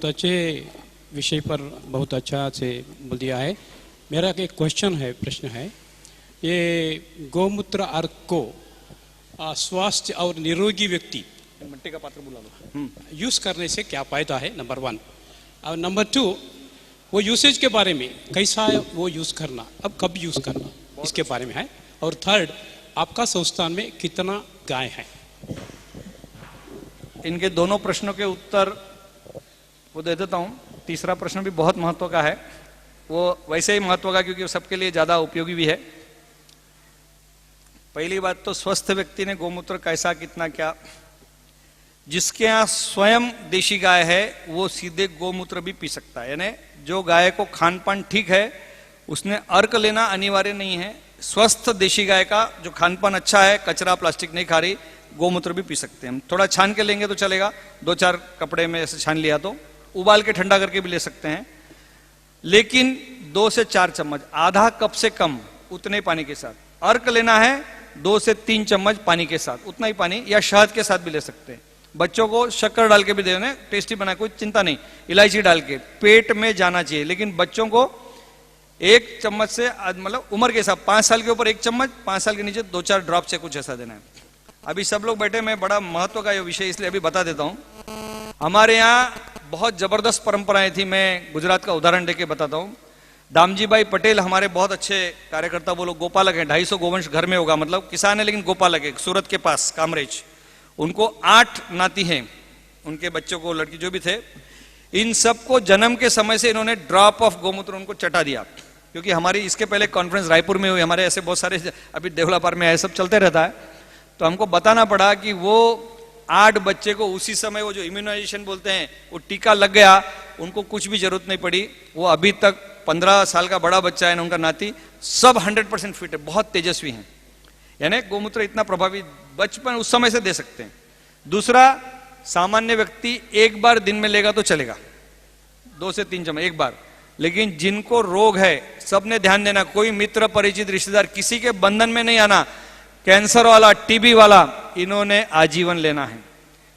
बहुत अच्छे विषय पर बहुत अच्छा से बोल दिया है। मेरा एक क्वेश्चन है, प्रश्न है, ये गौमूत्र अर्क को स्वास्थ्य और निरोगी व्यक्ति, मिट्टी का पात्र बुला लो, यूज करने से क्या फायदा है, नंबर 1। और नंबर 2, वो यूसेज के बारे में कैसा है वो यूज करना, अब कब यूज करना, इसके बारे में है। और 3rd, आपका संस्थान में कितना गाय है? इनके दोनों प्रश्नों के उत्तर वो दे देता हूँ। तीसरा प्रश्न भी बहुत महत्व का है, वो वैसे ही महत्व का क्योंकि वो सबके लिए ज्यादा उपयोगी भी है। पहली बात तो स्वस्थ व्यक्ति ने गोमूत्र कैसा कितना क्या, जिसके यहाँ स्वयं देशी गाय है वो सीधे गोमूत्र भी पी सकता है, यानी जो गाय को खान पान ठीक है उसने अर्क लेना अनिवार्य नहीं है। स्वस्थ देशी गाय का जो खान पान अच्छा है, कचरा प्लास्टिक नहीं खा रही, गोमूत्र भी पी सकते हैं। हम थोड़ा छान के लेंगे तो चलेगा, 2-4 कपड़े में ऐसे छान लिया तो, उबाल के ठंडा करके भी ले सकते हैं, लेकिन 2 से 4 चम्मच, आधा कप से कम उतने पानी के साथ। अर्क लेना है 2 से 3 चम्मच पानी के साथ, उतना ही पानी, या शहद के साथ भी ले सकते हैं। बच्चों को शक्कर डाल के भी देना, टेस्टी बना, कोई चिंता नहीं, इलायची डाल के पेट में जाना चाहिए। लेकिन बच्चों को 1 चम्मच से, मतलब उम्र के हिसाब, 5 साल के ऊपर 1 चम्मच, 5 साल के नीचे 2-4 ड्रॉप से कुछ ऐसा देना है। अभी सब लोग बैठे, मैं बड़ा महत्व का ये विषय इसलिए अभी बता देता हूं। हमारे यहाँ बहुत जबरदस्त परंपराएं थी, मैं गुजरात का उदाहरण देके बताता हूं। दामजी भाई पटेल हमारे बहुत अच्छे कार्यकर्ता, वो लोग गोपालक हैं, 250 गोवंश घर में होगा, मतलब किसान है लेकिन गोपालक है, सूरत के पास कामरेज। उनको 8 नाती हैं, उनके बच्चों को, लड़की जो भी थे, इन सबको जन्म के समय से इन्होंने ड्रॉप ऑफ गोमूत्र उनको चटा दिया। क्योंकि हमारी इसके पहले कॉन्फ्रेंस रायपुर में हुई, हमारे ऐसे बहुत सारे अभी डेवलपर में ऐसा सब चलते रहता है, तो हमको बताना पड़ा कि वो 8 बच्चे को उसी समय वो जो इम्यूनाइजेशन बोलते हैं वो टीका लग गया, उनको कुछ भी जरूरत नहीं पड़ी। वो अभी तक 15 साल का बड़ा बच्चा है ना, उनका नाती, सब 100% फिट है, बहुत तेजस्वी हैं। यानी गोमूत्र इतना प्रभावी बचपन उस समय से दे सकते हैं। दूसरा, सामान्य व्यक्ति 1 बार दिन में लेगा तो चलेगा, 2 से 3 चम्मच 1 बार। लेकिन जिनको रोग है, सबने ध्यान देना, कोई मित्र परिचित रिश्तेदार किसी के बंधन में नहीं आना। कैंसर वाला, टीबी वाला, इन्होंने आजीवन लेना है।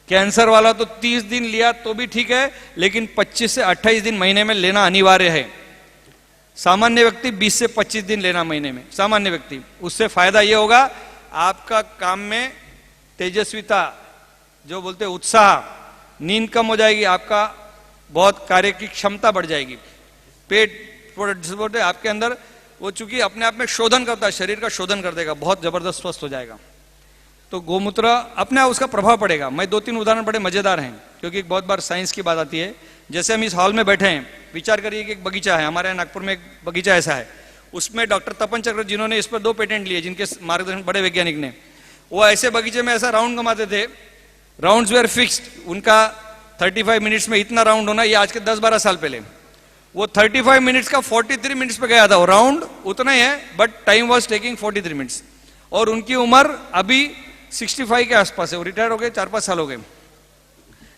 कैंसर वाला तो 30 दिन लिया तो भी ठीक है, लेकिन 25 से 28 दिन महीने में लेना अनिवार्य है। सामान्य व्यक्ति 20 से 25 दिन लेना महीने में, सामान्य व्यक्ति। उससे फायदा यह होगा, आपका काम में तेजस्विता, जो बोलते उत्साह, नींद कम हो जाएगी, आपका बहुत कार्य की क्षमता बढ़ जाएगी। पेट आपके अंदर वो चूंकि अपने आप में शोधन करता है, शरीर का शोधन कर देगा, बहुत जबरदस्त स्वस्थ हो जाएगा। तो गोमूत्र अपने आप उसका प्रभाव पड़ेगा। मैं 2-3 उदाहरण बड़े मजेदार हैं, क्योंकि बहुत बार साइंस की बात आती है। जैसे हम इस हॉल में बैठे हैं, विचार करिए कि एक बगीचा है, हमारे नागपुर में एक बगीचा ऐसा है, उसमें डॉक्टर तपन चक्र, जिन्होंने इस पर 2 पेटेंट लिए, जिनके मार्गदर्शन बड़े वैज्ञानिक ने, वो ऐसे बगीचे में ऐसा राउंड घुमाते थे, राउंड्स वेर फिक्स्ड, उनका 35 मिनट्स में इतना राउंड होना, ये आज के 10-12 साल पहले। वो 35 मिनट्स का 43 मिनट्स पे गया था, वो राउंड उतना ही है, but time was taking 43 minutes. और उनकी उम्र अभी 65 के आसपास है, वो रिटायर हो गए, 4-5 साल हो गए।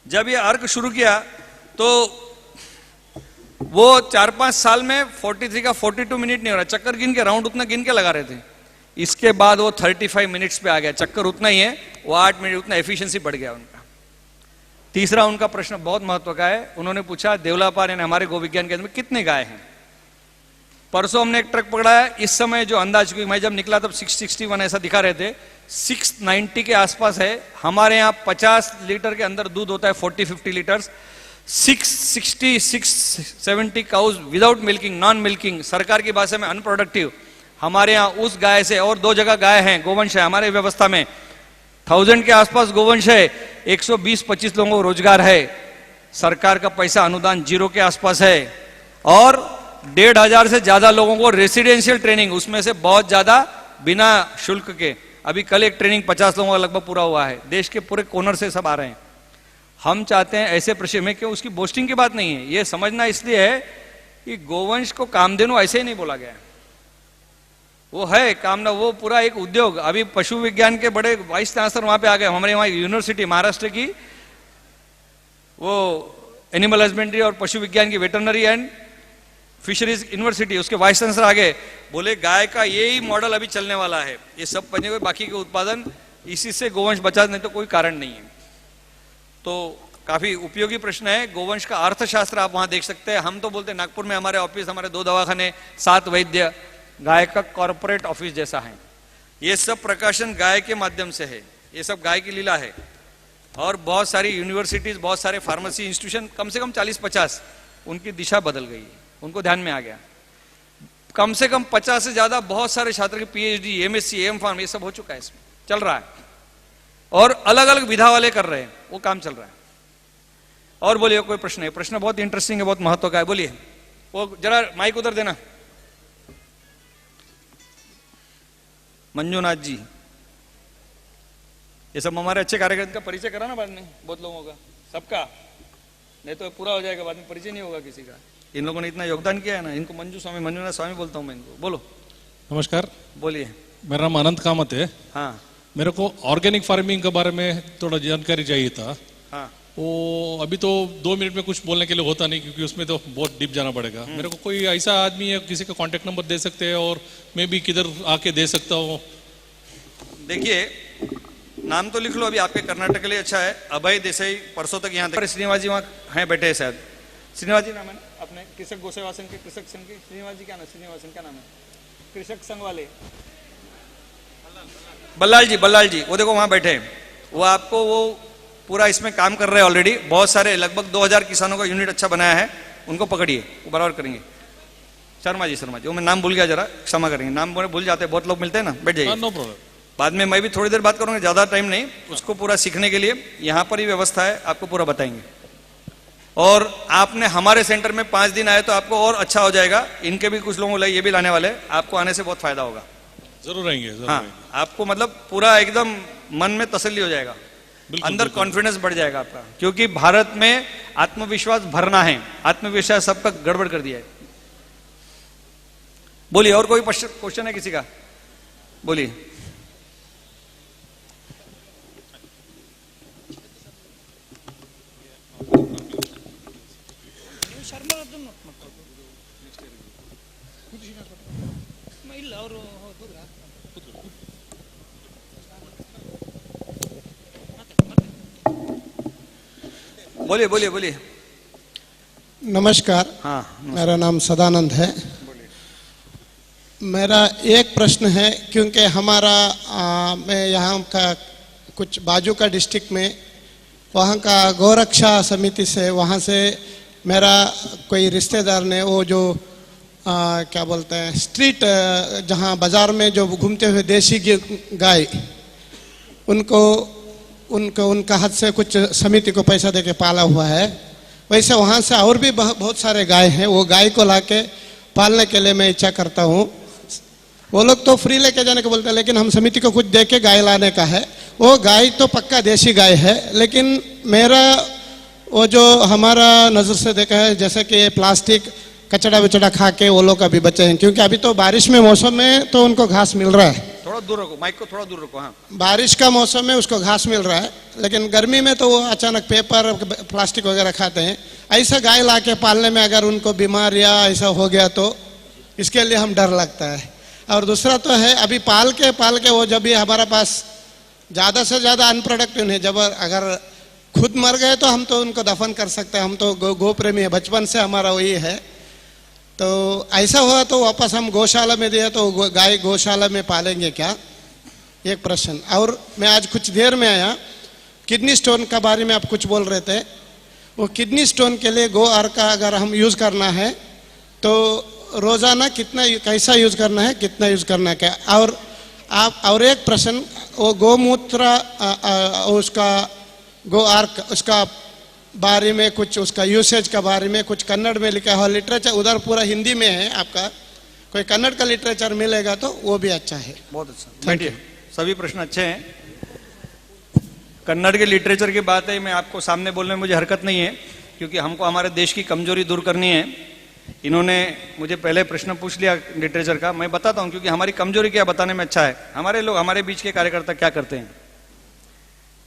जब ये अर्क शुरू किया तो वो 4-5 साल में 43 का 42 मिनट नहीं हो रहा, चक्कर गिन के, राउंड उतना गिन के लगा रहे थे। इसके बाद वो 35 मिनट्स पे आ गया, चक्कर उतना ही है, वो 8 मिनट, उतना एफिशिएंसी बढ़ गया उनका। तीसरा उनका प्रश्न बहुत महत्व का है, उन्होंने पूछा देवलापार यानी हमारे गो विज्ञान केंद्र में कितने गाय हैं। परसों हमने एक ट्रक पकड़ा है, इस समय जो अंदाज, क्योंकि मैं जब निकला तब 661 ऐसा दिखा रहे थे, 690 के आसपास है। हमारे यहाँ 50 लीटर के अंदर दूध होता है, 40-50 litre. 660-670 cows without milking, non milking, सरकार की भाषा में अनप्रोडक्टिव, हमारे यहाँ उस गाय से। और 2 जगह गाय हैं, गोवंश है हमारे व्यवस्था में, 1000 के आसपास गोवंश है, 120-25 लोगों को रोजगार है, सरकार का पैसा अनुदान 0 के आसपास है, और 1500 से ज्यादा लोगों को रेसिडेंशियल ट्रेनिंग, उसमें से बहुत ज्यादा बिना शुल्क के। अभी कल एक ट्रेनिंग 50 लोगों का लगभग पूरा हुआ है, देश के पूरे कोनर से सब आ रहे हैं। हम चाहते हैं ऐसे प्रश्न में, क्यों उसकी बोस्टिंग की बात नहीं है, ये समझना इसलिए है कि गोवंश को कामधेनु ऐसे ही नहीं बोला गया है, वो है कामना, वो पूरा एक उद्योग। अभी पशु विज्ञान के बड़े वाइस चांसलर वहां पे आ गए, हमारे वहां यूनिवर्सिटी महाराष्ट्र की, वो एनिमल हस्बेंड्री और पशु विज्ञान की वेटरनरी एंड फिशरीज यूनिवर्सिटी, उसके वाइस चांसलर आ गए, बोले गाय का यही मॉडल अभी चलने वाला है, ये सब बने हुए बाकी के उत्पादन इसी से गोवंश बचा, नहीं तो कोई कारण नहीं है। तो काफी उपयोगी प्रश्न है। गोवंश का अर्थशास्त्र आप वहां देख सकते हैं। हम तो बोलते हैं नागपुर में हमारे ऑफिस, हमारे 2 दवाखाने, 7 वैद्य, गाय का कॉर्पोरेट ऑफिस जैसा है। ये सब प्रकाशन गाय के माध्यम से है, ये सब गाय की लीला है। और बहुत सारी यूनिवर्सिटीज, बहुत सारे फार्मेसी इंस्टीट्यूशन, कम से कम 40-50, उनकी दिशा बदल गई है, उनको ध्यान में आ गया। कम से कम 50 से ज्यादा बहुत सारे छात्र के पीएचडी, एमएससी, एम फार्म, ये सब हो चुका है, इसमें चल रहा है। और अलग अलग विधा वाले कर रहे हैं, वो काम चल रहा है। और बोलिए, कोई प्रश्न है? प्रश्न बहुत इंटरेस्टिंग है, बहुत महत्व का है। बोलिए, वो जरा माइक उधर देना। मंजुनाथ जी, ये सब हमारे अच्छे कार्यकर्ता का परिचय करा ना बाद में, बहुत लोगों का, सबका, नहीं तो पूरा हो जाएगा, बाद में परिचय नहीं होगा किसी का। इन लोगों ने इतना योगदान किया है ना, इनको मंजू स्वामी, मंजुनाथ स्वामी बोलता हूं मैं इनको। बोलो। नमस्कार, बोलिए। मेरा नाम अनंत कामत है। हाँ मेरे को ऑर्गेनिक फार्मिंग के बारे में थोड़ा जानकारी चाहिए था। हाँ, वो अभी तो 2 मिनट में कुछ बोलने के लिए होता नहीं, क्योंकि उसमें तो बहुत डीप जाना पड़ेगा। मेरे को कोई ऐसा आदमी है, किसी का कांटेक्ट नंबर दे सकते हैं और मैं भी किधर आके दे सकता हूँ? देखिए, नाम तो लिख लो, अभी आपके कर्नाटक के लिए अच्छा है। अभय देसाई परसों तक यहाँ तक। श्रीनिवास जी वहाँ हैं, बैठे हैं शायद। श्रीनिवास जी नाम है ना अपने, कृषक गोसेवासन के, कृषक संघ के श्रीनिवास जी, क्या नाम? श्रीनिवासन क्या नाम है? कृषक संघ वाले बल्लाल जी, बल्लाल जी, वो देखो वहां बैठे हैं। वो आपको वो पूरा इसमें काम कर रहे हैं ऑलरेडी। बहुत सारे, लगभग 2000 किसानों का यूनिट अच्छा बनाया है, उनको पकड़िए, वो बराबर करेंगे। शर्मा जी, शर्मा जी, वो मैं नाम भूल गया, जरा क्षमा करेंगे, नाम भूल जाते हैं, बहुत लोग मिलते हैं ना। बैठ जाइए। No problem. बाद में मैं भी थोड़ी देर बात करूंगा, ज्यादा टाइम नहीं, उसको पूरा सीखने के लिए यहाँ पर ही व्यवस्था है, आपको पूरा बताएंगे। और आपने हमारे सेंटर में 5 दिन आए तो आपको और अच्छा हो जाएगा। इनके भी कुछ लोगों को ये भी लाने वाले, आपको आने से बहुत फायदा होगा। जरूर आएंगे, जरूर हाँ, आएंगे। आपको मतलब पूरा एकदम मन में तसल्ली हो जाएगा, अंदर कॉन्फिडेंस बढ़ जाएगा आपका। क्योंकि भारत में आत्मविश्वास भरना है, आत्मविश्वास सबका गड़बड़ कर दिया है। बोलिए, और कोई क्वेश्चन है किसी का? बोलिए। बोलिए बोलिए बोलिए। नमस्कार। हाँ, मेरा नाम सदानंद है। मेरा एक प्रश्न है, क्योंकि हमारा मैं यहाँ का कुछ बाजू का डिस्ट्रिक्ट में, वहाँ का गौरक्षा समिति से, वहाँ से मेरा कोई रिश्तेदार ने वो जो क्या बोलते हैं, स्ट्रीट, जहाँ बाजार में जो घूमते हुए देसी गाय, उनका हाथ से कुछ समिति को पैसा देके पाला हुआ है। वैसे वहाँ से और भी बहुत सारे गाय हैं, वो गाय को लाके पालने के लिए मैं इच्छा करता हूँ। वो लोग तो फ्री लेके जाने को बोलते हैं, लेकिन हम समिति को कुछ दे के गाय लाने का है। वो गाय तो पक्का देसी गाय है, लेकिन मेरा वो जो हमारा नज़र से देखा है, जैसे कि प्लास्टिक कचड़ा विचड़ा खा के वो लोग अभी बचे हैं, क्योंकि अभी तो बारिश में मौसम में तो उनको घास मिल रहा है। थोड़ा दूर रखो, माइक को थोड़ा दूर रखो। हाँ, बारिश का मौसम में उसको घास मिल रहा है, लेकिन गर्मी में तो वो अचानक पेपर प्लास्टिक वगैरह खाते हैं। ऐसा गाय ला के पालने में अगर उनको बीमार या ऐसा हो गया तो इसके लिए हम डर लगता है। और दूसरा तो है, अभी पाल के वो जब भी हमारे पास ज़्यादा से ज़्यादा अनप्रोडक्टिव है, जब अगर खुद मर गए तो हम तो उनको दफन कर सकते हैं, हम तो गो प्रेमी है, बचपन से हमारा वही है। तो ऐसा हुआ तो वापस हम गौशाला में दिया तो गाय गौशाला में पालेंगे क्या? एक प्रश्न। और मैं आज कुछ देर में आया, किडनी स्टोन का बारे में आप कुछ बोल रहे थे। वो किडनी स्टोन के लिए गो आर का अगर हम यूज़ करना है तो रोज़ाना कितना, कैसा यूज़ करना है, कितना यूज़ करना है क्या? और एक प्रश्न, वो गोमूत्र उसका गो आर उसका बारे में कुछ, उसका यूसेज का बारे में कुछ कन्नड़ में लिखा हुआ लिटरेचर, उधर पूरा हिंदी में है, आपका कोई कन्नड़ का लिटरेचर मिलेगा तो वो भी अच्छा है। बहुत अच्छा, थैंक यू। सभी प्रश्न अच्छे हैं। कन्नड़ के लिटरेचर की बात है, मैं आपको सामने बोलने में मुझे हरकत नहीं है, क्योंकि हमको हमारे देश की कमजोरी दूर करनी है। इन्होंने मुझे पहले प्रश्न पूछ लिया लिटरेचर का, मैं बताता हूँ, क्योंकि हमारी कमजोरी क्या बताने में अच्छा है। हमारे लोग, हमारे बीच के कार्यकर्ता क्या करते हैं,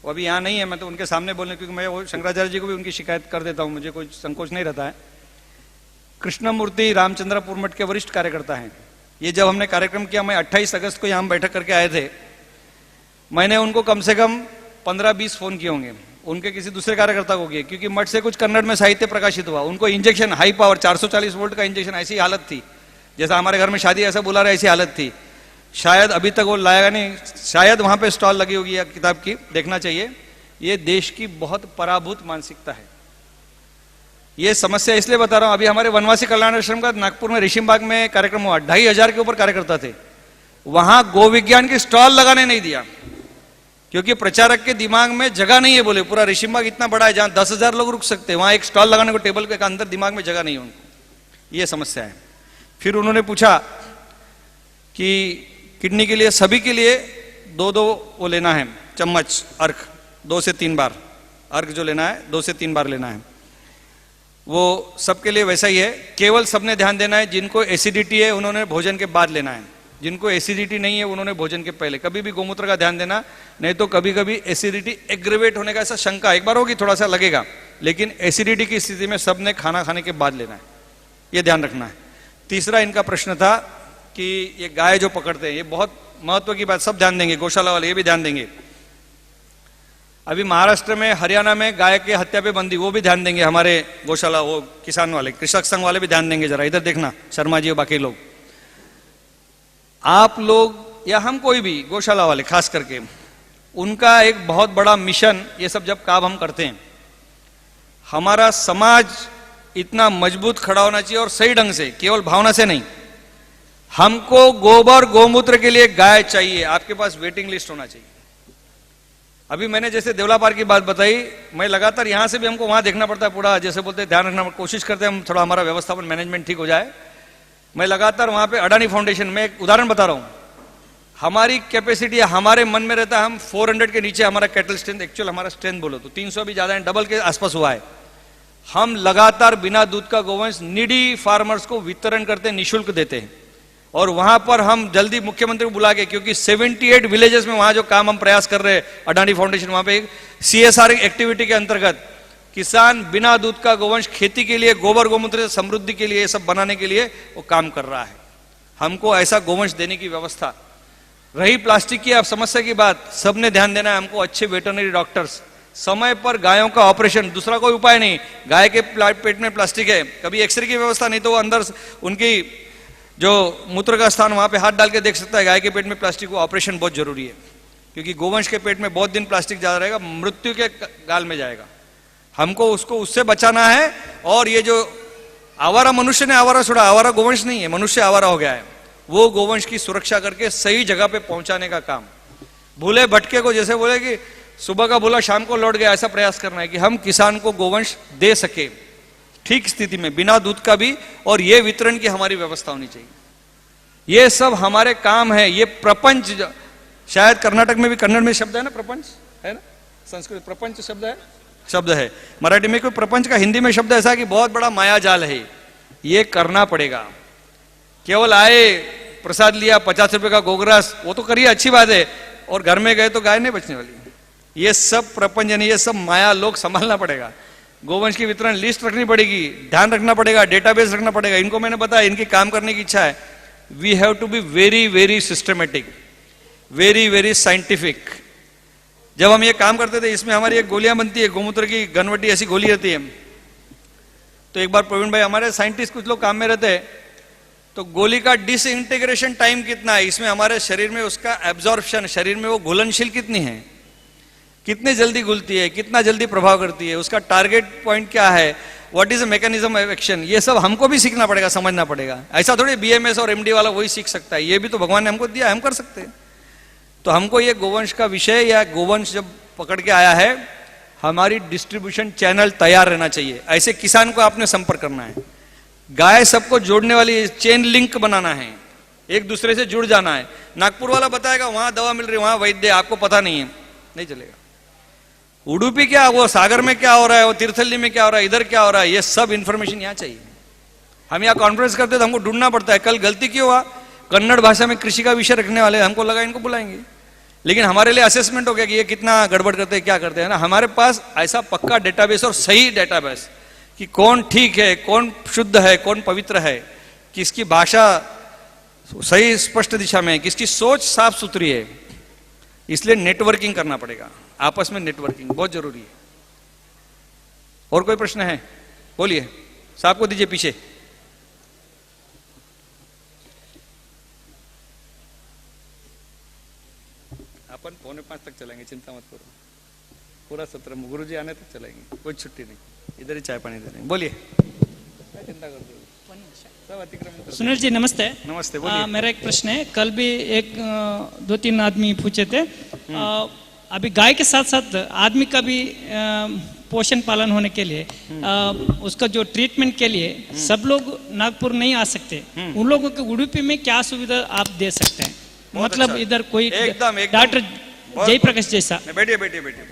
वो अभी यहाँ नहीं है, मैं तो उनके सामने बोलने, क्योंकि मैं वो शंकराचार्य जी को भी उनकी शिकायत कर देता हूँ, मुझे कोई संकोच नहीं रहता है। कृष्णमूर्ति रामचंद्रपुर मठ के वरिष्ठ कार्यकर्ता हैं। ये जब हमने कार्यक्रम किया, मैं 28 अगस्त को यहाँ बैठक करके आए थे, मैंने उनको कम से कम 15-20 फोन किए होंगे। उनके किसी दूसरे कार्यकर्ता को किए, क्योंकि मठ से कुछ कन्नड़ में साहित्य प्रकाशित हुआ, उनको इंजेक्शन हाई पावर 440 वोल्ट का इंजेक्शन, ऐसी हालत थी जैसा हमारे घर में शादी ऐसा बुला रहा है, ऐसी हालत थी। शायद अभी तक वो लाएगा नहीं, शायद वहां पे स्टॉल लगी होगी या किताब की, देखना चाहिए। ये देश की बहुत पराभूत मानसिकता है। ये समस्या इसलिए बता रहा हूं, अभी हमारे वनवासी कल्याण आश्रम का नागपुर में रेशिमबाग में कार्यक्रम हुआ, 2500 के ऊपर कार्यकर्ता थे, वहां गो विज्ञान की स्टॉल लगाने नहीं दिया, क्योंकि प्रचारक के दिमाग में जगह नहीं है। बोले पूरा रेशिमबाग इतना बड़ा है जहां 10,000 लोग रुक सकते हैं, वहां एक स्टॉल लगाने को टेबल के अंदर दिमाग में जगह नहीं है उनको। ये समस्या है। फिर उन्होंने पूछा कि किडनी के लिए सभी के लिए 2-2 वो लेना है चम्मच अर्घ, 2 से 3 बार अर्घ जो लेना है 2 से 3 बार लेना है, वो सबके लिए वैसा ही है। केवल सबने ध्यान देना है, जिनको एसिडिटी है उन्होंने भोजन के बाद लेना है, जिनको एसिडिटी नहीं है उन्होंने भोजन के पहले। कभी भी गोमूत्र का ध्यान देना, नहीं तो कभी कभी एसिडिटी एग्रेवेट होने का ऐसा शंका एक बार होगी, थोड़ा सा लगेगा, लेकिन एसिडिटी की स्थिति में सबने खाना खाने के बाद लेना है, ये ध्यान रखना है। तीसरा इनका प्रश्न था कि ये गाय जो पकड़ते हैं, ये बहुत महत्व की बात, सब ध्यान देंगे, गौशाला वाले ये भी ध्यान देंगे। अभी महाराष्ट्र में, हरियाणा में गाय के हत्या पे बंदी, वो भी ध्यान देंगे हमारे गौशाला, वो किसान वाले, कृषक संघ वाले भी ध्यान देंगे। जरा इधर देखना, शर्मा जी और बाकी लोग, आप लोग या हम कोई भी गौशाला वाले खास करके, उनका एक बहुत बड़ा मिशन, ये सब जब काम हम करते हैं, हमारा समाज इतना मजबूत खड़ा होना चाहिए और सही ढंग से, केवल भावना से नहीं। हमको गोबर गोमूत्र के लिए गाय चाहिए, आपके पास वेटिंग लिस्ट होना चाहिए। अभी मैंने जैसे देवलापार की बात बताई, मैं लगातार यहां से भी हमको वहां देखना पड़ता है, पूरा जैसे बोलते हैं ध्यान रखना, कोशिश करते हैं हम थोड़ा हमारा व्यवस्थापन मैनेजमेंट ठीक हो जाए। मैं लगातार वहां पे अडानी फाउंडेशन में, एक उदाहरण बता रहा हूं, हमारी कैपेसिटी हमारे मन में रहता है, हम 400 के नीचे हमारा कैटल स्ट्रेंथ, एक्चुअल हमारा स्ट्रेंथ बोलो तो 300 भी ज्यादा है, डबल के आसपास हुआ है। हम लगातार बिना दूध का गोवंश नीडी फार्मर्स को वितरण करते हैं, निःशुल्क देते हैं। और वहां पर हम जल्दी मुख्यमंत्री को बुला के, क्योंकि 78 विलेजेस में वहां जो काम हम प्रयास कर रहे हैं अडानी फाउंडेशन, वहां पे CSR एक्टिविटी के अंतर्गत किसान बिना दूध का गोवंश खेती के लिए, गोबर गोमूत्र से समृद्धि के लिए, ये सब बनाने के लिए वो काम कर रहा है। हमको ऐसा गोवंश देने की व्यवस्था। रही प्लास्टिक की आप समस्या की बात, सबने ध्यान देना है, हमको अच्छे वेटरनरी डॉक्टर्स, समय पर गायों का ऑपरेशन, दूसरा कोई उपाय नहीं। गाय के पेट में प्लास्टिक है, कभी एक्सरे की व्यवस्था नहीं तो वो अंदर उनकी जो मूत्र का स्थान, वहां पे हाथ डाल के देख सकता है गाय के पेट में प्लास्टिक, वो ऑपरेशन बहुत जरूरी है, क्योंकि गोवंश के पेट में बहुत दिन प्लास्टिक ज्यादा रहेगा, मृत्यु के गाल में जाएगा। हमको उसको उससे बचाना है। और ये जो आवारा मनुष्य ने आवारा छोड़ा, आवारा गोवंश नहीं है, मनुष्य आवारा हो गया है, वो गोवंश की सुरक्षा करके सही जगह पे पहुंचाने का काम। भूले भटके को, जैसे बोले कि सुबह का भूला शाम को लौट गया, ऐसा प्रयास करना है कि हम किसान को गोवंश दे सके ठीक स्थिति में, बिना दूध का भी, और ये वितरण की हमारी व्यवस्था होनी चाहिए। ये सब हमारे काम है। ये प्रपंच, शायद कर्नाटक में भी कन्नड़ में शब्द है ना, प्रपंच है ना, संस्कृत प्रपंच शब्द है, मराठी में कोई प्रपंच का हिंदी में शब्द ऐसा कि बहुत बड़ा माया जाल है। ये करना पड़ेगा। केवल आए, प्रसाद लिया, 50 रुपए का गोग्रास, वो तो करिए, अच्छी बात है, और घर में गए तो गाय नहीं बचने वाली। ये सब प्रपंच नहीं, ये सब माया लोग संभालना पड़ेगा। गोवंश की वितरण लिस्ट रखनी पड़ेगी, ध्यान रखना पड़ेगा, डेटाबेस रखना पड़ेगा। इनको मैंने बताया, इनकी काम करने की इच्छा है। We have to be very very systematic, very very scientific. जब हम ये काम करते थे, इसमें हमारी एक गोलियां बनती है, गोमूत्र की घनवटी ऐसी गोली रहती है। तो एक बार प्रवीण भाई, हमारे साइंटिस्ट कुछ लोग काम में रहते हैं, तो गोली का डिसइंटीग्रेशन टाइम कितना है, इसमें हमारे शरीर में उसका एब्जॉर्प्शन, शरीर में वो घुलनशील कितनी है, कितने जल्दी घुलती है, कितना जल्दी प्रभाव करती है, उसका टारगेट पॉइंट क्या है, what is a mechanism of action, ये सब हमको भी सीखना पड़ेगा, समझना पड़ेगा। ऐसा थोड़ी BMS और MD वाला वही सीख सकता है, ये भी तो भगवान ने हमको दिया, हम कर सकते हैं। तो हमको ये गोवंश का विषय, या गोवंश जब पकड़ के आया है, हमारी डिस्ट्रीब्यूशन चैनल तैयार रहना चाहिए। ऐसे किसान को आपने संपर्क करना है, गाय सबको जोड़ने वाली चेन लिंक बनाना है, एक दूसरे से जुड़ जाना है। नागपुर वाला बताएगा वहां दवा मिल रही है, वहां वैद्य, आपको पता नहीं है, नहीं चलेगा। उडुपी क्या, वो सागर में क्या हो रहा है, वो तीर्थहल्ली में क्या हो रहा है, इधर क्या हो रहा है, ये सब इंफॉर्मेशन यहाँ चाहिए। हम यहाँ कॉन्फ्रेंस करते तो हमको ढूंढना पड़ता है, कल गलती क्यों हुआ, कन्नड़ भाषा में कृषि का विषय रखने वाले, हमको लगा इनको बुलाएंगे, लेकिन हमारे लिए असेसमेंट हो गया कि ये कितना गड़बड़ करते हैं, क्या करते हैं ना। हमारे पास ऐसा पक्का डेटाबेस और सही डेटाबेस कि कौन ठीक है, कौन शुद्ध है, कौन पवित्र है, किसकी भाषा सही स्पष्ट दिशा में है, किसकी सोच साफ सुथरी है। इसलिए नेटवर्किंग करना पड़ेगा, आपस में नेटवर्किंग बहुत जरूरी है। और कोई प्रश्न है? बोलिए, साहब को दीजिए पीछे। अपन 4:45 तक चलेंगे, चिंता मत करो, पूरा सत्र गुरुजी आने तक चलेंगे, कोई छुट्टी नहीं, इधर ही चाय पानी दे देंगे। बोलिए, क्या चिंता करते हो, सब अतिक्रमण करते हैं। सुनील जी नमस्ते। नमस्ते, बोलिए। मेरा एक प्रश्न है, कल भी एक 2-3 आदमी पूछे थे, अभी गाय के साथ साथ आदमी का भी पोषण पालन होने के लिए उसका जो ट्रीटमेंट के लिए सब लोग नागपुर नहीं आ सकते, उन लोगों के उडुपी में क्या सुविधा आप दे सकते हैं? मतलब अच्छा। इधर कोई एकदम डॉक्टर जयप्रकाश जैसा। बैठिए बैठिए बैठिए,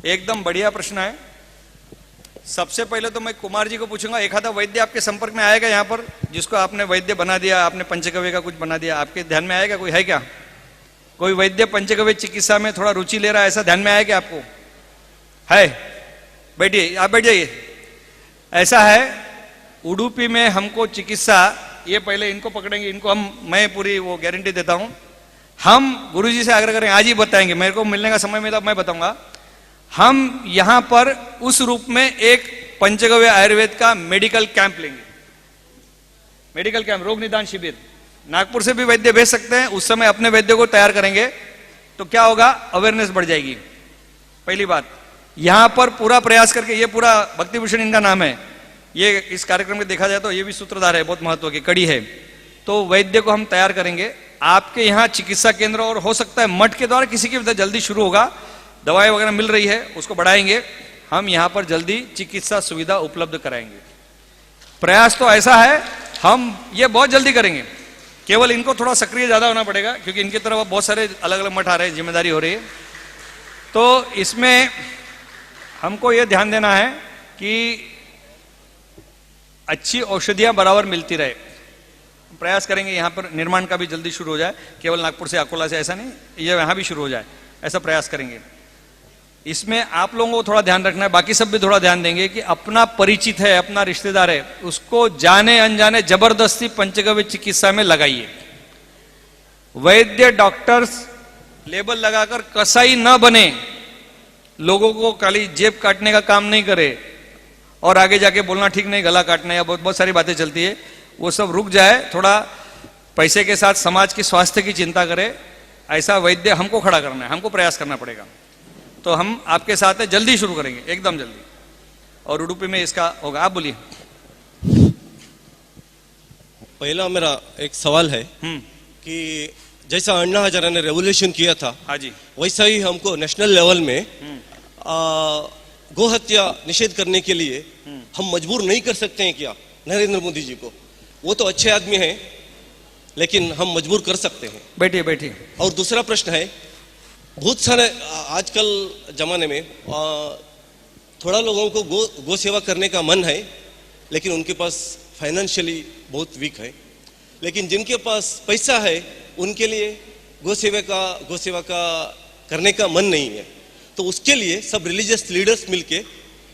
एकदम बढ़िया प्रश्न है। सबसे पहले तो मैं कुमार जी को पूछूंगा, एक आधा वैद्य आपके संपर्क में आएगा यहाँ पर, जिसको आपने वैद्य बना दिया, आपने पंचगव्य का कुछ बना दिया, आपके ध्यान में आएगा? कोई है क्या? कोई वैद्य पंचगव्य चिकित्सा में थोड़ा रुचि ले रहा है, ऐसा ध्यान में आएगा आपको? है? बैठिए, आप बैठ जाइए। ऐसा है, उडुपी में हमको चिकित्सा, ये पहले इनको पकड़ेंगे, इनको मैं पूरी वो गारंटी देता हूं, हम गुरुजी से आग्रह करें, आज ही बताएंगे, मेरे को मिलने का समय मिला मैं बताऊंगा। हम यहां पर उस रूप में एक पंचगव्य आयुर्वेद का मेडिकल कैंप लेंगे, मेडिकल कैंप, रोग निदान शिविर। नागपुर से भी वैद्य भेज सकते हैं, उस समय अपने वैद्य को तैयार करेंगे, तो क्या होगा, अवेयरनेस बढ़ जाएगी। पहली बात, यहां पर पूरा प्रयास करके, ये पूरा भक्तिभूषण इनका नाम है, ये इस कार्यक्रम में देखा जाए तो ये भी सूत्रधार है, बहुत महत्व की कड़ी है। तो वैद्य को हम तैयार करेंगे, आपके यहाँ चिकित्सा केंद्र और हो सकता है मठ के द्वारा किसी की जल्दी शुरू होगा, दवाई वगैरह मिल रही है, उसको बढ़ाएंगे, हम यहाँ पर जल्दी चिकित्सा सुविधा उपलब्ध कराएंगे। प्रयास तो ऐसा है, हम ये बहुत जल्दी करेंगे, केवल इनको थोड़ा सक्रिय ज्यादा होना पड़ेगा, क्योंकि इनकी तरफ बहुत सारे अलग अलग मठ आ रहे हैं, जिम्मेदारी हो रही है। तो इसमें हमको ये ध्यान देना है कि अच्छी औषधियां बराबर मिलती रहे। प्रयास करेंगे यहाँ पर निर्माण का भी जल्दी शुरू हो जाए, केवल नागपुर से अकोला से ऐसा नहीं, ये यहाँ भी शुरू हो जाए, ऐसा प्रयास करेंगे। इसमें आप लोगों को थोड़ा ध्यान रखना है, बाकी सब भी थोड़ा ध्यान देंगे कि अपना परिचित है, अपना रिश्तेदार है, उसको जाने अनजाने जबरदस्ती पंचगव्य चिकित्सा में लगाइए। वैद्य डॉक्टर्स लेबल लगाकर कसाई न बने, लोगों को खाली जेब काटने का काम नहीं करे और आगे जाके बोलना ठीक नहीं, गला काटना या बहुत सारी बातें चलती है, वो सब रुक जाए, थोड़ा पैसे के साथ समाज के स्वास्थ्य की चिंता करे, ऐसा वैद्य हमको खड़ा करना है, हमको प्रयास करना पड़ेगा। तो हम आपके साथ है, जल्दी शुरू करेंगे, एकदम जल्दी, और उडुपी में इसका होगा। आप बोलिए। पहला मेरा एक सवाल है कि जैसा अन्ना हजारे ने रेवोल्यूशन किया था, हाँ जी, वैसा ही हमको नेशनल लेवल में गोहत्या निषेध करने के लिए हम मजबूर नहीं कर सकते हैं क्या नरेंद्र मोदी जी को? वो तो अच्छे आदमी हैं, लेकिन हम मजबूर कर सकते हैं। बैठिए बैठिए। और दूसरा प्रश्न है, बहुत सारे आजकल जमाने में थोड़ा लोगों को गो सेवा करने का मन है, लेकिन उनके पास फाइनेंशियली बहुत वीक है, लेकिन जिनके पास पैसा है उनके लिए गो सेवा का करने का मन नहीं है। तो उसके लिए सब रिलीजियस लीडर्स मिलके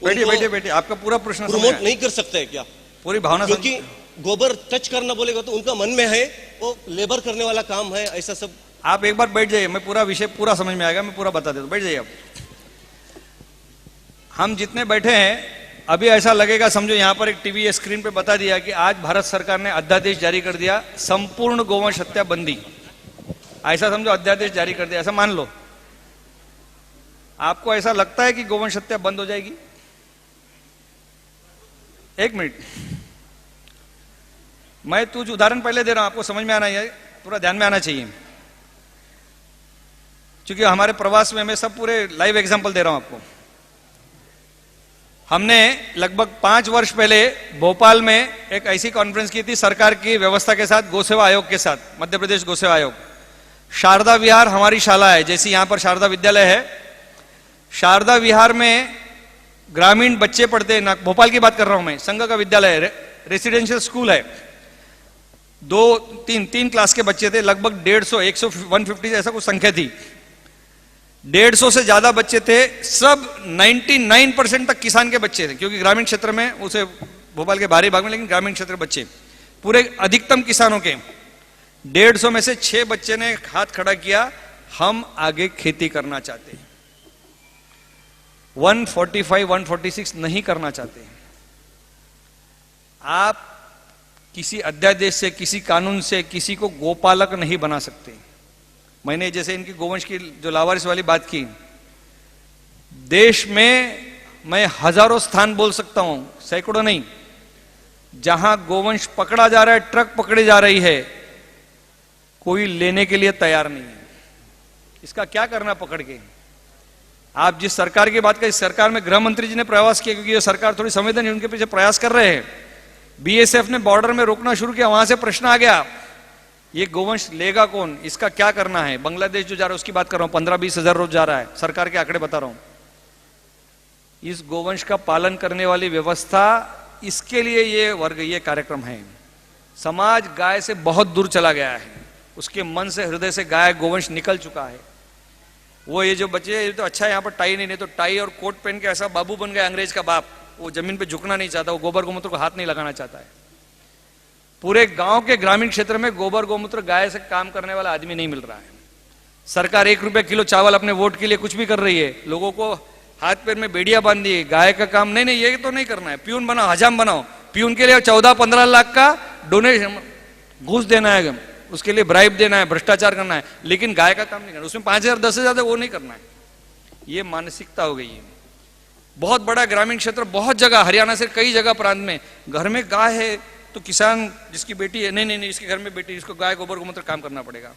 बैठिए, आपका पूरा प्रश्न प्रमोट नहीं कर सकते है क्या? पूरी भावना, क्योंकि गोबर टच करना बोलेगा तो उनका मन में है, वो लेबर करने वाला काम है, ऐसा सब। आप एक बार बैठ जाइए, मैं पूरा विषय पूरा समझ में आएगा, मैं पूरा बता देता हूं, बैठ जाइए आप। हम जितने बैठे हैं, अभी ऐसा लगेगा समझो यहाँ पर एक टीवी स्क्रीन पे बता दिया कि आज भारत सरकार ने अध्यादेश जारी कर दिया, संपूर्ण गोवंश हत्या बंदी, ऐसा समझो अध्यादेश जारी कर दिया, ऐसा मान लो। आपको ऐसा लगता है कि गोवंश हत्या बंद हो जाएगी? एक मिनट, मैं कुछ उदाहरण पहले दे रहा हूं, आपको समझ में आना है, पूरा ध्यान में आना चाहिए, क्योंकि हमारे प्रवास में मैं सब पूरे लाइव एग्जांपल दे रहा हूं आपको। हमने लगभग 5 वर्ष पहले भोपाल में एक ऐसी कॉन्फ्रेंस की थी सरकार की व्यवस्था के साथ, गोसेवा आयोग के साथ, मध्य प्रदेश गोसेवा आयोग। शारदा विहार हमारी शाला है, जैसी यहां पर शारदा विद्यालय है, शारदा विहार में ग्रामीण बच्चे पढ़ते हैं, भोपाल की बात कर रहा हूं मैं, संघ का विद्यालय है, रेसिडेंशियल स्कूल है, 2-3 क्लास के बच्चे थे, लगभग 150, 150 ऐसा कुछ संख्या थी, 150 से ज्यादा बच्चे थे, सब 99% तक किसान के बच्चे थे, क्योंकि ग्रामीण क्षेत्र में, उसे भोपाल के बाहरी भाग में, लेकिन ग्रामीण क्षेत्र बच्चे पूरे अधिकतम किसानों के। 150 में से 6 बच्चे ने हाथ खड़ा किया, हम आगे खेती करना चाहते हैं। 145, 146 नहीं करना चाहते हैं। आप किसी अध्यादेश से, किसी कानून से किसी को गोपालक नहीं बना सकते। मैंने जैसे इनकी गोवंश की जो लावारिस वाली बात की, देश में मैं हजारों स्थान बोल सकता हूं, सैकड़ों नहीं, जहां गोवंश पकड़ा जा रहा है, ट्रक पकड़ी जा रही है, कोई लेने के लिए तैयार नहीं है। इसका क्या करना पकड़ के? आप जिस सरकार की बात करें, सरकार में गृह मंत्री जी ने प्रयास किया, क्योंकि ये सरकार थोड़ी संवेदनशील, उनके पीछे प्रयास कर रहे हैं। बीएसएफ ने बॉर्डर में रोकना शुरू किया, वहां से प्रश्न आ गया, ये गोवंश लेगा कौन, इसका क्या करना है? बांग्लादेश जो जा रहा है उसकी बात कर रहा हूं, 15-20 हजार रोज जा रहा है, सरकार के आंकड़े बता रहा हूं। इस गोवंश का पालन करने वाली व्यवस्था, इसके लिए ये वर्ग, ये कार्यक्रम है। समाज गाय से बहुत दूर चला गया है, उसके मन से, हृदय से गाय गोवंश निकल चुका है। वो ये जो बच्चे, ये तो अच्छा है यहाँ पर टाई नहीं तो टाई और कोट पहन के ऐसा बाबू बन गया, अंग्रेज का बाप, वो जमीन पे झुकना नहीं चाहता, वो गोबर गोमूत्र को हाथ नहीं लगाना चाहता है। पूरे गांव के ग्रामीण क्षेत्र में गोबर गोमूत्र गाय से काम करने वाला आदमी नहीं मिल रहा है। सरकार 1 रुपया किलो चावल अपने वोट के लिए कुछ भी कर रही है, लोगों को हाथ पैर में बेड़ियां बांध दी। गाय का काम नहीं, ये तो नहीं करना है, प्यून बनाओ, हजाम बनाओ, प्यून के लिए 14-15 लाख का डोनेशन, घूस देना है, उसके लिए ब्राइब देना है, भ्रष्टाचार करना है, लेकिन गाय का काम नहीं करना, उसमें 5,000 10,000 वो नहीं करना है। ये मानसिकता हो गई है। बहुत बड़ा ग्रामीण क्षेत्र, बहुत जगह, हरियाणा से कई जगह प्रांत में घर में गाय है तो किसान जिसकी बेटी है, नहीं इसके घर में बेटी, इसको गाय गोबर गोमूत्र काम करना पड़ेगा।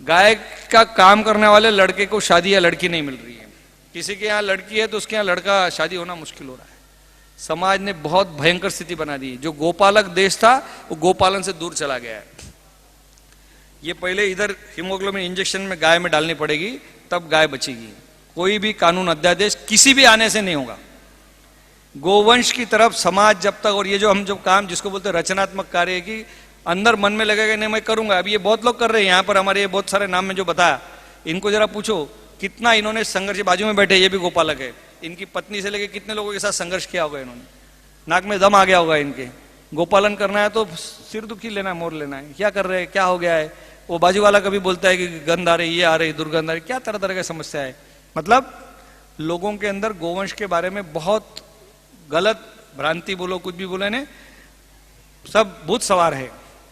गाय का काम करने वाले लड़के को शादी या लड़की नहीं मिल रही है। किसी के यहाँ लड़की है तो उसके यहाँ लड़का, शादी होना मुश्किल हो रहा है। समाज ने बहुत भयंकर स्थिति बना दी। जो गोपालक देश था वो गोपालन से दूर चला गया है। ये पहले इधर हीमोग्लोबिन इंजेक्शन में गाय में डालनी पड़ेगी, तब गाय बचेगी। कोई भी कानून अध्यादेश किसी भी आने से नहीं होगा। गोवंश की तरफ समाज जब तक, और ये जो हम जो काम जिसको बोलते हैं रचनात्मक कार्य, की अंदर मन में लगेगा नहीं मैं करूंगा। अभी ये बहुत लोग कर रहे हैं यहाँ पर, हमारे ये बहुत सारे नाम में जो बताया, इनको जरा पूछो कितना इन्होंने संघर्ष, बाजू में बैठे ये भी गोपालक है, इनकी पत्नी से लेके कितने लोगों के साथ संघर्ष किया होगा इन्होंने, नाक में दम आ गया होगा इनके। गोपालन करना है तो सिर दुखी लेना है, मोर लेना है, क्या कर रहे हैं, क्या हो गया है। वो बाजू वाला कभी बोलता है कि गंध आ रही, ये आ रही, दुर्गंध आ रही, क्या तरह तरह की समस्या है। मतलब लोगों के अंदर गोवंश के बारे में बहुत गलत भ्रांति, बोलो कुछ भी बोले ने, सब भूत सवार है।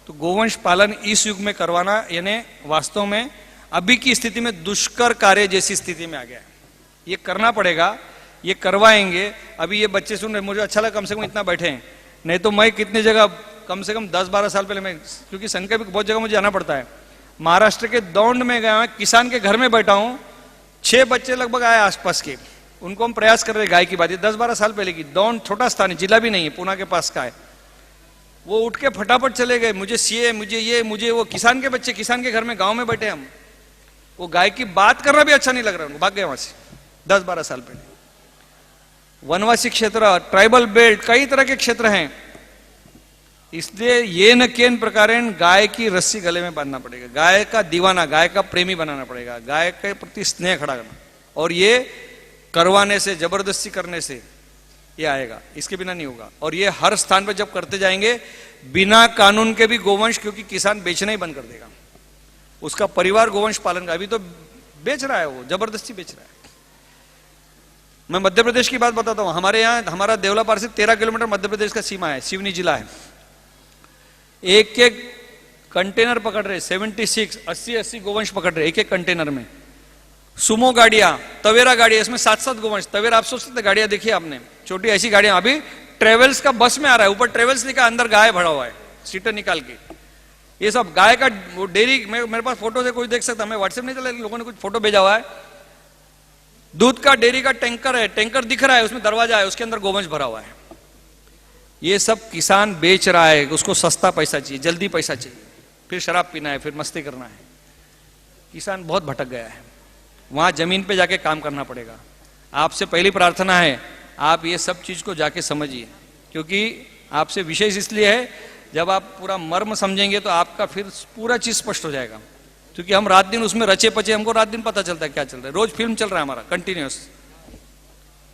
तो गोवंश पालन इस युग में करवाना यानी वास्तव में अभी की स्थिति में दुष्कर कार्य जैसी स्थिति में आ गया है। ये करना पड़ेगा, ये करवाएंगे। अभी ये बच्चे सुन रहे, मुझे अच्छा लगा कम से कम इतना बैठे हैं, नहीं तो मैं कितनी जगह कम से कम 10-12 साल पहले मैं, क्योंकि संख्या भी बहुत जगह मुझे जाना पड़ता है, महाराष्ट्र के दौंड में गया, किसान के घर में बैठा हूं, 6 बच्चे लगभग आए आसपास के, उनको हम प्रयास कर रहे गाय की बात, 10-12 साल पहले की। दौंड छोटा स्थान है, जिला भी नहीं है, पूना के पास का है। वो उठ के फटाफट चले गए, मुझे सीए, मुझे वो, किसान के बच्चे, किसान के घर में, गांव में बैठे हम, वो गाय की बात करना भी अच्छा नहीं लग रहा उनको, भाग गए वहां से 10-12 साल पहले। वनवासी क्षेत्र, ट्राइबल बेल्ट, कई तरह के क्षेत्र हैं, इसलिए ये न केन प्रकारेण गाय की रस्सी गले में बांधना पड़ेगा, गाय का दीवाना, गाय का प्रेमी बनाना पड़ेगा, गाय के प्रति स्नेह खड़ा करना। और ये करवाने से, जबरदस्ती करने से ये आएगा, इसके बिना नहीं होगा। और ये हर स्थान पर जब करते जाएंगे बिना कानून के भी गोवंश, क्योंकि किसान बेचना ही बंद कर देगा, उसका परिवार गोवंश पालन का, अभी तो बेच रहा है, वो जबरदस्ती बेच रहा है। मैं मध्य प्रदेश की बात बताता हूं। हमारे यहाँ, हमारा देवलापार से 13 किलोमीटर मध्य प्रदेश का सीमा है, सिवनी जिला है। एक कंटेनर पकड़ रहे, 76, 80 गोवंश पकड़ रहे एक कंटेनर में। सुमो गाड़ियां, तवेरा गाड़ियां, इसमें 7-7 गोवंश। तवेरा आप सोच सकते गाड़ियां देखिए आपने, छोटी ऐसी गाड़ियां। अभी ट्रेवल्स का बस में आ रहा है, ऊपर ट्रेवल्स लिखा, अंदर गाय भरा हुआ है, सीटर निकाल के। ये सब गाय का वो डेयरी, मेरे पास फोटो से कोई देख सकता, मैं व्हाट्सएप नहीं चला, लोगों ने कुछ फोटो भेजा हुआ है। दूध का डेयरी का टैंकर है, टैंकर दिख रहा है, उसमें दरवाजा है, उसके अंदर गोवंश भरा हुआ है। ये सब किसान बेच रहा है, उसको सस्ता पैसा चाहिए, जल्दी पैसा चाहिए, फिर शराब पीना है, फिर मस्ती करना है। किसान बहुत भटक गया है, वहां जमीन पे जाके काम करना पड़ेगा। आपसे पहली प्रार्थना है, आप ये सब चीज को जाके समझिए, क्योंकि आपसे विशेष इसलिए है, जब आप पूरा मर्म समझेंगे तो आपका फिर पूरा चीज स्पष्ट हो जाएगा। क्योंकि हम रात दिन उसमें रचे पचे, हमको रात दिन पता चलता है क्या चल रहा है, रोज फिल्म चल रहा है हमारा कंटिन्यूस।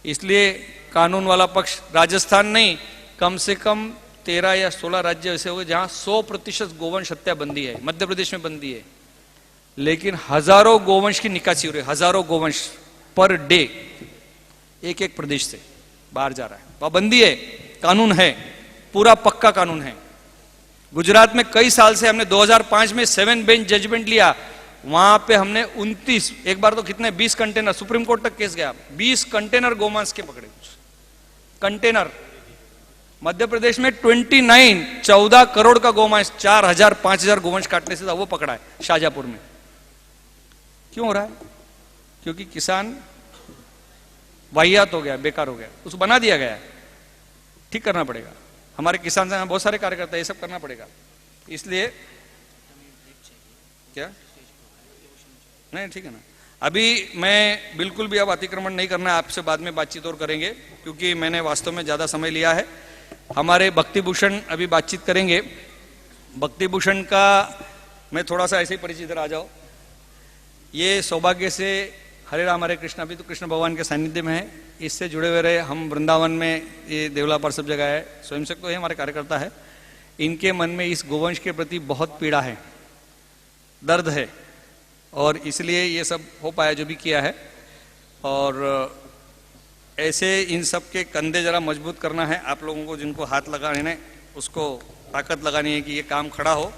इसलिए कानून वाला पक्ष, राजस्थान नहीं, कम से कम 13 या 16 राज्य ऐसे हो गए जहां 100% गोवंश हत्या बंदी है। मध्य प्रदेश में बंदी है, लेकिन हजारों गोवंश की निकासी हो रही है, हजारों गोवंश पर डे। एक एक प्रदेश से बाहर जा रहा है। पाबंदी है, कानून है, पूरा पक्का कानून है। गुजरात में कई साल से हमने 2005 में 7 बेंच जजमेंट लिया, वहां पे हमने 29, एक बार तो कितने 20 कंटेनर, सुप्रीम कोर्ट तक केस गया, 20 कंटेनर गोमांस के पकड़े, कंटेनर। मध्य प्रदेश में 29, 14 करोड़ का गोमांस, 4000 5000 गोवंश काटने से था, वो पकड़ा है शाहजहांपुर में। क्यों हो रहा है? क्योंकि किसान वाहियात हो गया, बेकार हो गया, उसको बना दिया गया है। ठीक करना पड़ेगा। हमारे किसान संघ बहुत सारे कार्यकर्ता, ये सब करना पड़ेगा। इसलिए क्या नहीं, ठीक है ना। अभी मैं बिल्कुल भी अब अतिक्रमण नहीं करना है, आपसे बाद में बातचीत और करेंगे, क्योंकि मैंने वास्तव में ज्यादा समय लिया है। हमारे भक्ति भूषण अभी बातचीत करेंगे। भक्ति भूषण का मैं थोड़ा सा ऐसे ही परिचय, इधर आ जाओ। ये सौभाग्य से हरे राम हरे कृष्ण अभी तो कृष्ण भगवान के सानिध्य में है, इससे जुड़े हुए रहे। हम वृंदावन में, ये देवला पर सब जगह है, स्वयंसेवक तो है, हमारे कार्यकर्ता है। इनके मन में इस गोवंश के प्रति बहुत पीड़ा है, दर्द है, और इसलिए ये सब हो पाया जो भी किया है। और ऐसे इन सब के कंधे जरा मजबूत करना है आप लोगों को, जिनको हाथ लगाने हैं उसको ताकत लगानी है कि ये काम खड़ा हो।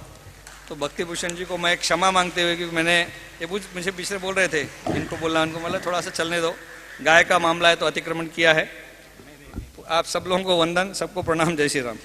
तो भक्ति भूषण जी को मैं क्षमा मांगते हुए, क्योंकि मैंने ये मुझे पिछले बोल रहे थे, इनको बोलना, उनको मतलब थोड़ा सा चलने दो, गाय का मामला है तो अतिक्रमण किया है। तो आप सब लोगों को वंदन, सबको प्रणाम, जय श्री राम।